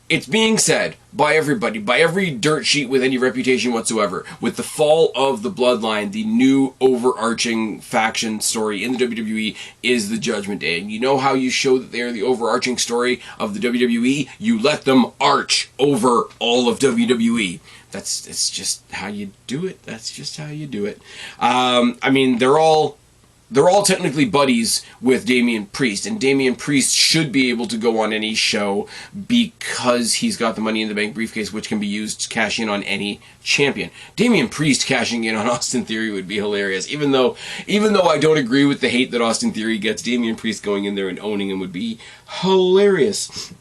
It's being said by everybody, by every dirt sheet with any reputation whatsoever, with the fall of the Bloodline, the new overarching faction story in the WWE is the Judgment Day. And you know how you show that they're the overarching story of the WWE? You let them arch over all of WWE. It's just how you do it. That's just how you do it. I mean, they're all technically buddies with Damian Priest, and Damian Priest should be able to go on any show because he's got the Money in the Bank briefcase, which can be used to cash in on any champion. Damian Priest cashing in on Austin Theory would be hilarious. Even though I don't agree with the hate that Austin Theory gets, Damian Priest going in there and owning him would be hilarious.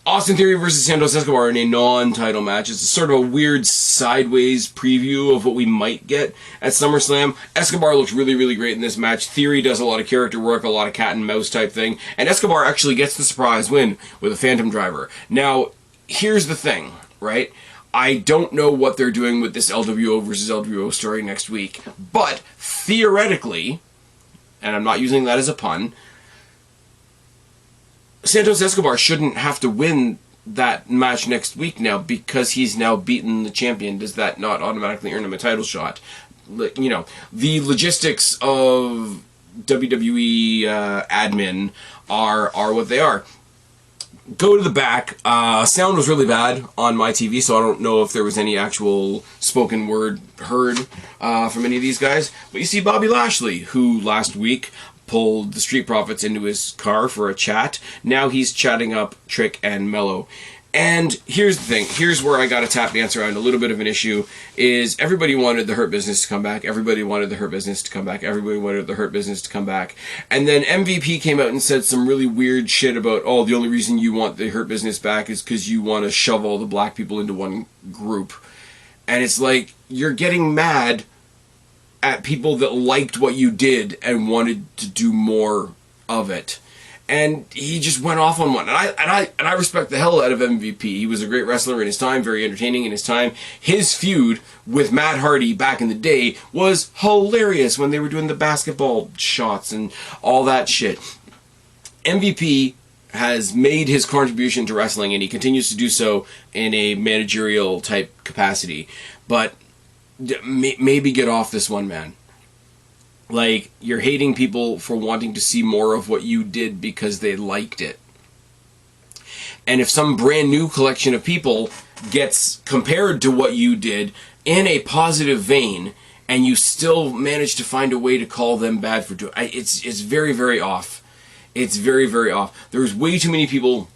Austin Theory versus Santos Escobar in a non-title match. It's sort of a weird sideways preview of what we might get at SummerSlam. Escobar looks really, really great in this match. Theory does a lot of character work, a lot of cat and mouse type thing, and Escobar actually gets the surprise win with a Phantom Driver. Now, here's the thing, right? I don't know what they're doing with this LWO versus LWO story next week, but theoretically, and I'm not using that as a pun, Santos Escobar shouldn't have to win that match next week now because he's now beaten the champion. Does that not automatically earn him a title shot? You know, the logistics of WWE admin are what they are. Go to the back. Sound was really bad on my TV, so I don't know if there was any actual spoken word heard from any of these guys. But you see Bobby Lashley, who last week pulled the Street Profits into his car for a chat. Now he's chatting up Trick and Mello. And here's the thing. Here's where I got to tap dance around a little bit of an issue, is everybody wanted the Hurt Business to come back. Everybody wanted the Hurt Business to come back. Everybody wanted the Hurt Business to come back. And then MVP came out and said some really weird shit about, oh, the only reason you want the Hurt Business back is because you want to shove all the black people into one group. And it's like, you're getting mad at people that liked what you did and wanted to do more of it. And he just went off on one. And I respect the hell out of MVP. He was a great wrestler in his time, very entertaining in his time. His feud with Matt Hardy back in the day was hilarious when they were doing the basketball shots and all that shit. MVP has made his contribution to wrestling, and he continues to do so in a managerial type capacity. But maybe get off this one, man. Like, you're hating people for wanting to see more of what you did because they liked it. And if some brand new collection of people gets compared to what you did in a positive vein, and you still manage to find a way to call them bad for doing it, it's very, very off. It's very, very off. There's way too many people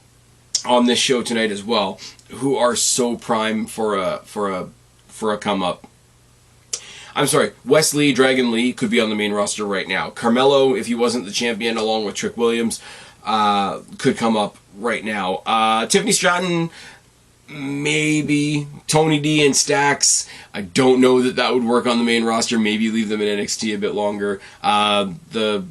on this show tonight as well who are so prime for a come up. I'm sorry, Wesley Dragon Lee could be on the main roster right now. Carmelo, if he wasn't the champion, along with Trick Williams, could come up right now. Tiffany Stratton, maybe. Tony D and Stax, I don't know that would work on the main roster. Maybe leave them in NXT a bit longer. The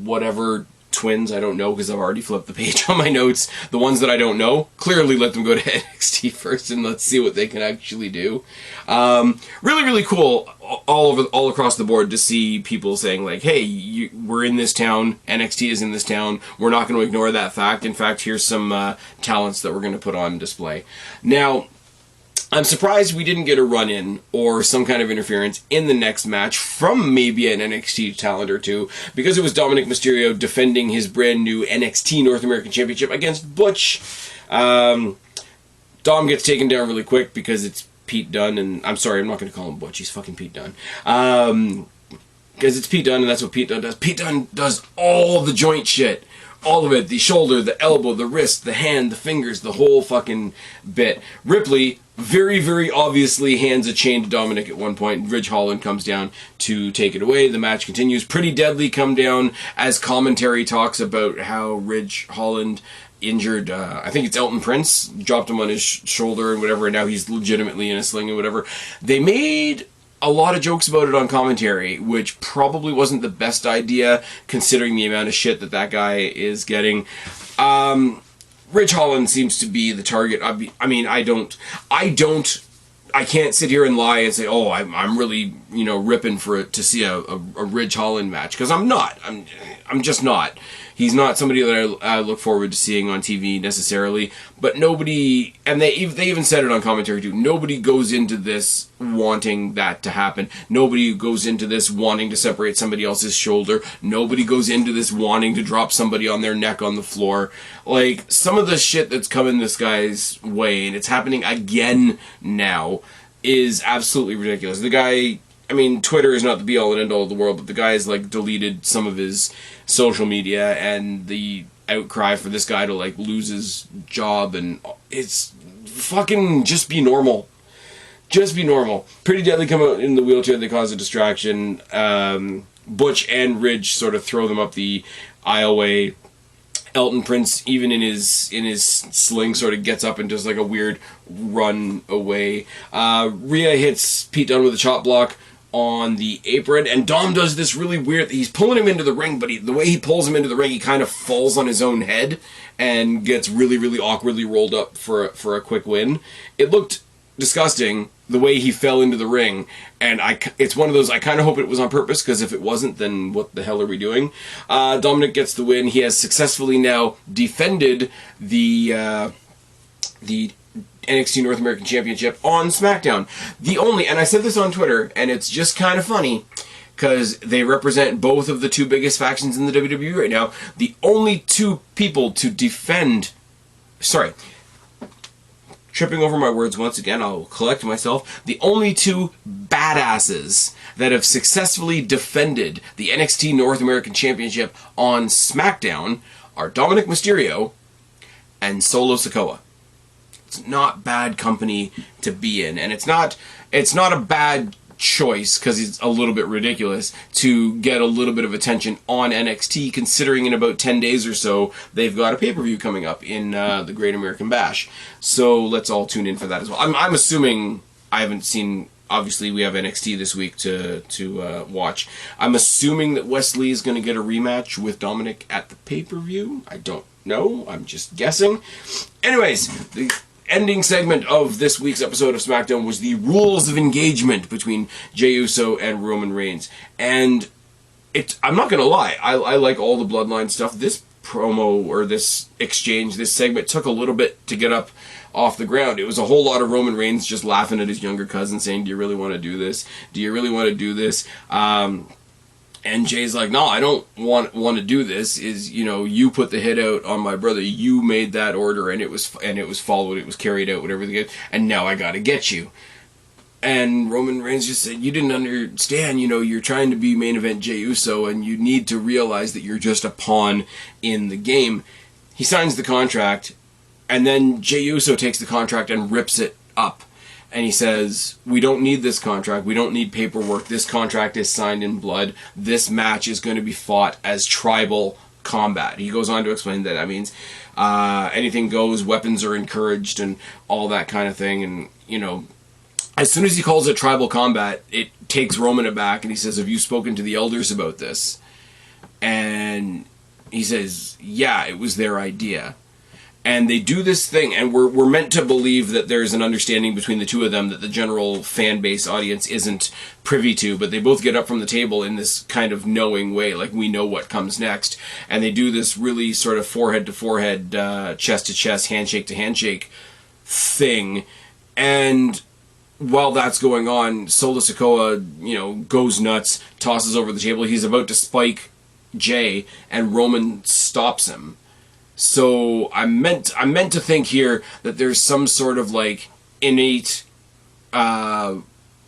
whatever twins, I don't know, because I've already flipped the page on my notes. The ones that I don't know, clearly let them go to NXT first and let's see what they can actually do. Really, really cool all across the board to see people saying, like, hey, we're in this town, NXT is in this town, we're not going to ignore that fact. In fact, here's some talents that we're going to put on display. Now, I'm surprised we didn't get a run-in or some kind of interference in the next match from maybe an NXT talent or two, because it was Dominic Mysterio defending his brand new NXT North American Championship against Butch. Dom gets taken down really quick because it's Pete Dunne, and I'm sorry, I'm not going to call him Butch, he's fucking Pete Dunne. Because it's Pete Dunne, and that's what Pete Dunne does. Pete Dunne does all the joint shit. All of it. The shoulder, the elbow, the wrist, the hand, the fingers, the whole fucking bit. Ripley very, very obviously hands a chain to Dominic at one point. Ridge Holland comes down to take it away. The match continues. Pretty Deadly come down as commentary talks about how Ridge Holland injured, I think it's Elton Prince, dropped him on his shoulder and whatever, and now he's legitimately in a sling and whatever. They made a lot of jokes about it on commentary, which probably wasn't the best idea considering the amount of shit that guy is getting. Ridge Holland seems to be the target. I mean, I can't sit here and lie and say, oh, I'm really, ripping to see a Ridge Holland match, because I'm not. I'm just not. He's not somebody that I look forward to seeing on TV necessarily. But nobody, and they even said it on commentary too, nobody goes into this wanting that to happen. Nobody goes into this wanting to separate somebody else's shoulder. Nobody goes into this wanting to drop somebody on their neck on the floor. Like, some of the shit that's coming this guy's way, and it's happening again now, is absolutely ridiculous. The guy, I mean, Twitter is not the be-all and end-all of the world, but the guy has, deleted some of his social media, and the outcry for this guy to, lose his job, and it's fucking just be normal. Just be normal. Pretty Deadly come out in the wheelchair, they cause a distraction. Butch and Ridge sort of thro them up the aisleway, Elton Prince, even in his sling, sort of gets up and does like a weird run away. Rhea hits Pete Dunne with a chop block on the apron, and Dom does this really weird, he's pulling him into the ring, but the way he pulls him into the ring, he kind of falls on his own head and gets really, really awkwardly rolled up for a quick win. It looked disgusting the way he fell into the ring, and it's one of those, I kind of hope it was on purpose, because if it wasn't, then what the hell are we doing? Dominic gets the win. He has successfully now defended the NXT North American Championship on SmackDown. The only, and I said this on Twitter, and it's just kind of funny, because they represent both of the two biggest factions in the WWE right now. The only two people to defend, tripping over my words once again, I'll collect myself. The only two badasses that have successfully defended the NXT North American Championship on SmackDown are Dominic Mysterio and Solo Sikoa. It's not bad company to be in, and it's not a bad choice, because it's a little bit ridiculous to get a little bit of attention on NXT, considering in about 10 days or so they've got a pay-per-view coming up in the Great American Bash. So let's all tune in for that as well. I'm assuming, I haven't seen, obviously we have NXT this week to watch. I'm assuming that Wesley is going to get a rematch with Dominic at the pay-per-view. I don't know, I'm just guessing. Anyways, the ending segment of this week's episode of SmackDown was the rules of engagement between Jey Uso and Roman Reigns. And I'm not going to lie, I like all the Bloodline stuff. This promo, or this exchange, this segment took a little bit to get up off the ground. It was a whole lot of Roman Reigns just laughing at his younger cousin, saying, do you really want to do this? Do you really want to do this? And Jay's like, no, I don't want to do this. You put the hit out on my brother. You made that order, and it was followed. It was carried out, whatever the, and now I got to get you. And Roman Reigns just said, you didn't understand. You're trying to be main event Jey Uso, and you need to realize that you're just a pawn in the game. He signs the contract, and then Jey Uso takes the contract and rips it up. And he says, we don't need this contract. We don't need paperwork. This contract is signed in blood. This match is going to be fought as tribal combat. He goes on to explain that means anything goes, weapons are encouraged, and all that kind of thing. And, as soon as he calls it tribal combat, it takes Roman aback, and he says, have you spoken to the elders about this? And he says, yeah, it was their idea. And they do this thing, and we're meant to believe that there's an understanding between the two of them that the general fan base audience isn't privy to, but they both get up from the table in this kind of knowing way, like we know what comes next. And they do this really sort of forehead to forehead, chest to chest, handshake to handshake thing. And while that's going on, Solo Sikoa, goes nuts, tosses over the table. He's about to spike Jey, and Roman stops him. So I'm meant to think here that there's some sort of like innate,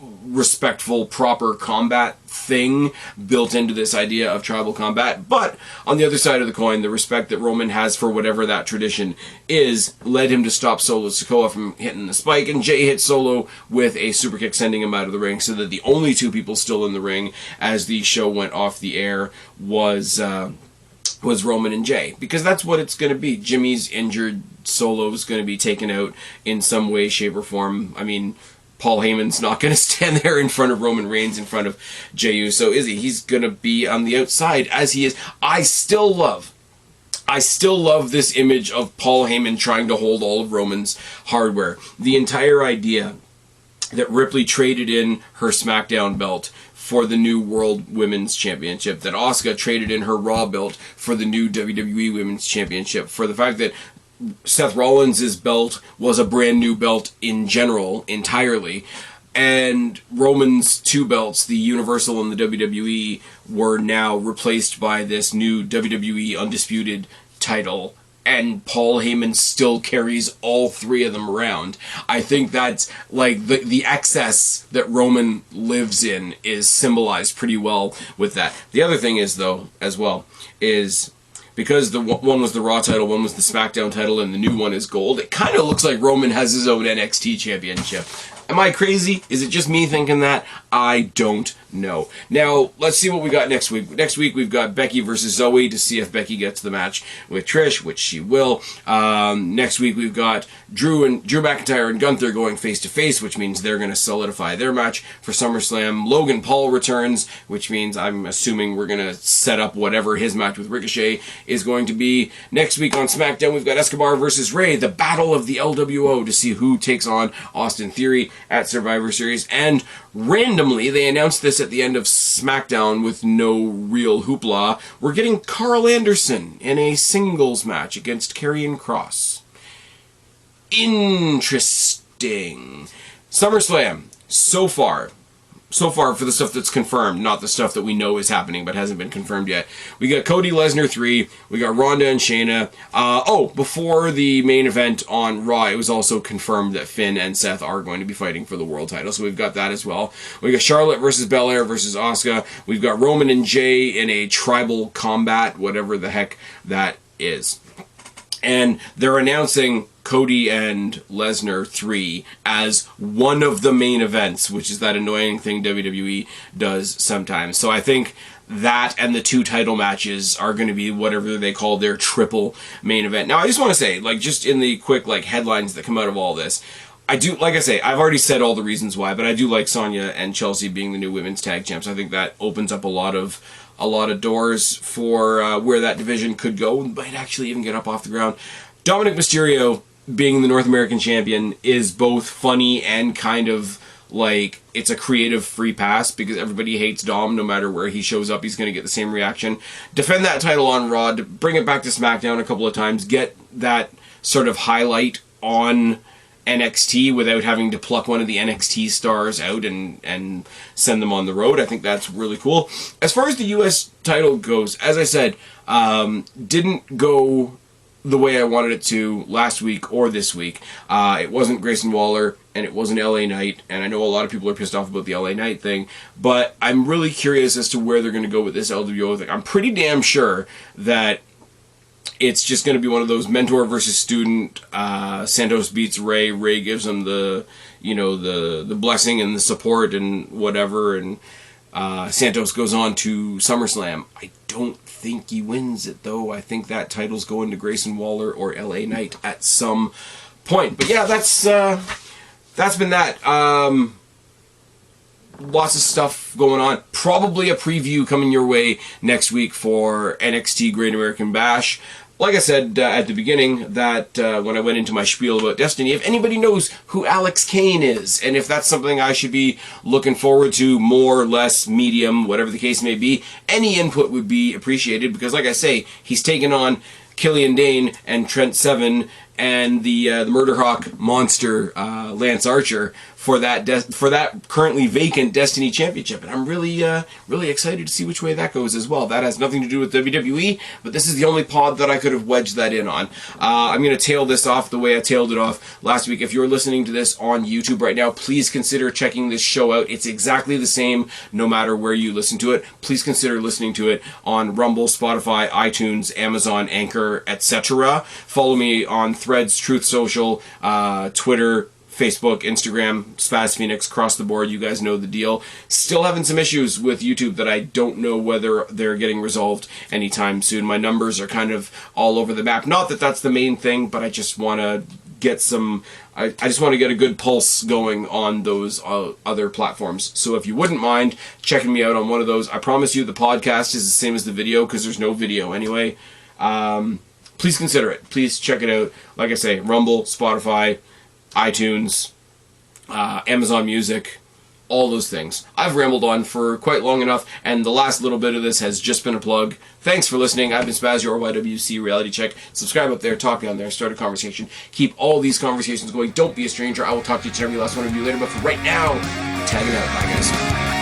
respectful, proper combat thing built into this idea of tribal combat. But on the other side of the coin, the respect that Roman has for whatever that tradition is led him to stop Solo Sikoa from hitting the spike, and Jey hit Solo with a super kick, sending him out of the ring, so that the only two people still in the ring as the show went off the air was Roman and Jey, because that's what it's going to be. Jimmy's injured, Solo's going to be taken out in some way, shape, or form. I mean, Paul Heyman's not going to stand there in front of Roman Reigns, in front of Jey Uso, is he? He's going to be on the outside, as he is. I still love this image of Paul Heyman trying to hold all of Roman's hardware. The entire idea that Ripley traded in her SmackDown belt for the new World Women's Championship, that Asuka traded in her Raw belt for the new WWE Women's Championship, for the fact that Seth Rollins' belt was a brand new belt in general, entirely, and Roman's two belts, the Universal and the WWE, were now replaced by this new WWE Undisputed title, and Paul Heyman still carries all three of them around. I think that's like the excess that Roman lives in is symbolized pretty well with that. The other thing is, though, as well, is because the one was the Raw title, one was the SmackDown title, and the new one is gold, it kind of looks like Roman has his own NXT championship. Am I crazy? Is it just me thinking that? I don't know. Now, let's see what we got next week. Next week, we've got Becky versus Zoe to see if Becky gets the match with Trish, which she will. Next week, we've got Drew McIntyre and Gunther going face-to-face, which means they're going to solidify their match for SummerSlam. Logan Paul returns, which means I'm assuming we're going to set up whatever his match with Ricochet is going to be. Next week on SmackDown, we've got Escobar versus Rey, the battle of the LWO, to see who takes on Austin Theory at Survivor Series. And randomly, they announced this at the end of SmackDown with no real hoopla. We're getting Carl Anderson in a singles match against Karrion Kross. Interesting. SummerSlam, so far for the stuff that's confirmed, not the stuff that we know is happening but hasn't been confirmed yet. We got Cody Lesnar 3, we got Ronda and Shayna. Before the main event on Raw, it was also confirmed that Finn and Seth are going to be fighting for the world title, so we've got that as well. We got Charlotte versus Belair versus Asuka. We've got Roman and Jay in a tribal combat, whatever the heck that is. And they're announcing Cody and Lesnar 3 as one of the main events, which is that annoying thing WWE does sometimes. So I think that and the 2 title matches are going to be whatever they call their triple main event. Now, I just want to say, just in the quick, headlines that come out of all this, I do, like I say, I've already said all the reasons why, but I do like Sonya and Chelsea being the new women's tag champs. I think that opens up a lot of doors for where that division could go, and might actually even get up off the ground. Dominic Mysterio being the North American champion is both funny and kind of it's a creative free pass, because everybody hates Dom. No matter where he shows up, he's going to get the same reaction. Defend that title on Raw, bring it back to SmackDown a couple of times, get that sort of highlight on NXT without having to pluck one of the NXT stars out and send them on the road. I think that's really cool. As far as the US title goes, as I said, didn't go the way I wanted it to last week or this week. It wasn't Grayson Waller and it wasn't LA Knight, and I know a lot of people are pissed off about the LA Knight thing, but I'm really curious as to where they're going to go with this LWO thing. I'm pretty damn sure that it's just going to be one of those mentor versus student. Santos beats Ray. Ray gives him the blessing and the support and whatever. And Santos goes on to SummerSlam. I don't think he wins it though. I think that title's going to Grayson Waller or LA Knight at some point. But yeah, that's been that. Lots of stuff going on. Probably a preview coming your way next week for NXT Great American Bash. Like I said at the beginning, that when I went into my spiel about Destiny, if anybody knows who Alex Kane is, and if that's something I should be looking forward to, more, less, medium, whatever the case may be, any input would be appreciated, because like I say, he's taken on Killian Dane and Trent Seven and the Murderhawk monster Lance Archer for that currently vacant Destiny Championship, and I'm really excited to see which way that goes as well. That has nothing to do with WWE, but this is the only pod that I could have wedged that in on. I'm going to tail this off the way I tailed it off last week. If you're listening to this on YouTube right now, please consider checking this show out. It's exactly the same no matter where you listen to it. Please consider listening to it on Rumble, Spotify, iTunes, Amazon, Anchor, etc. Follow me on Threads, Truth Social, Twitter, Facebook, Instagram, Spaz Phoenix, across the board. You guys know the deal. Still having some issues with YouTube that I don't know whether they're getting resolved anytime soon. My numbers are kind of all over the map. Not that that's the main thing, but I just want to get some... I just want to get a good pulse going on those other platforms. So if you wouldn't mind checking me out on one of those, I promise you the podcast is the same as the video, because there's no video anyway. Please consider it. Please check it out. Like I say, Rumble, Spotify, iTunes, Amazon Music, all those things. I've rambled on for quite long enough, and the last little bit of this has just been a plug. Thanks for listening. I've been Spaz, your YWC Reality Check. Subscribe up there, talk down there, start a conversation. Keep all these conversations going. Don't be a stranger. I will talk to each and every last one of you later, but for right now, tagging out. Bye, guys.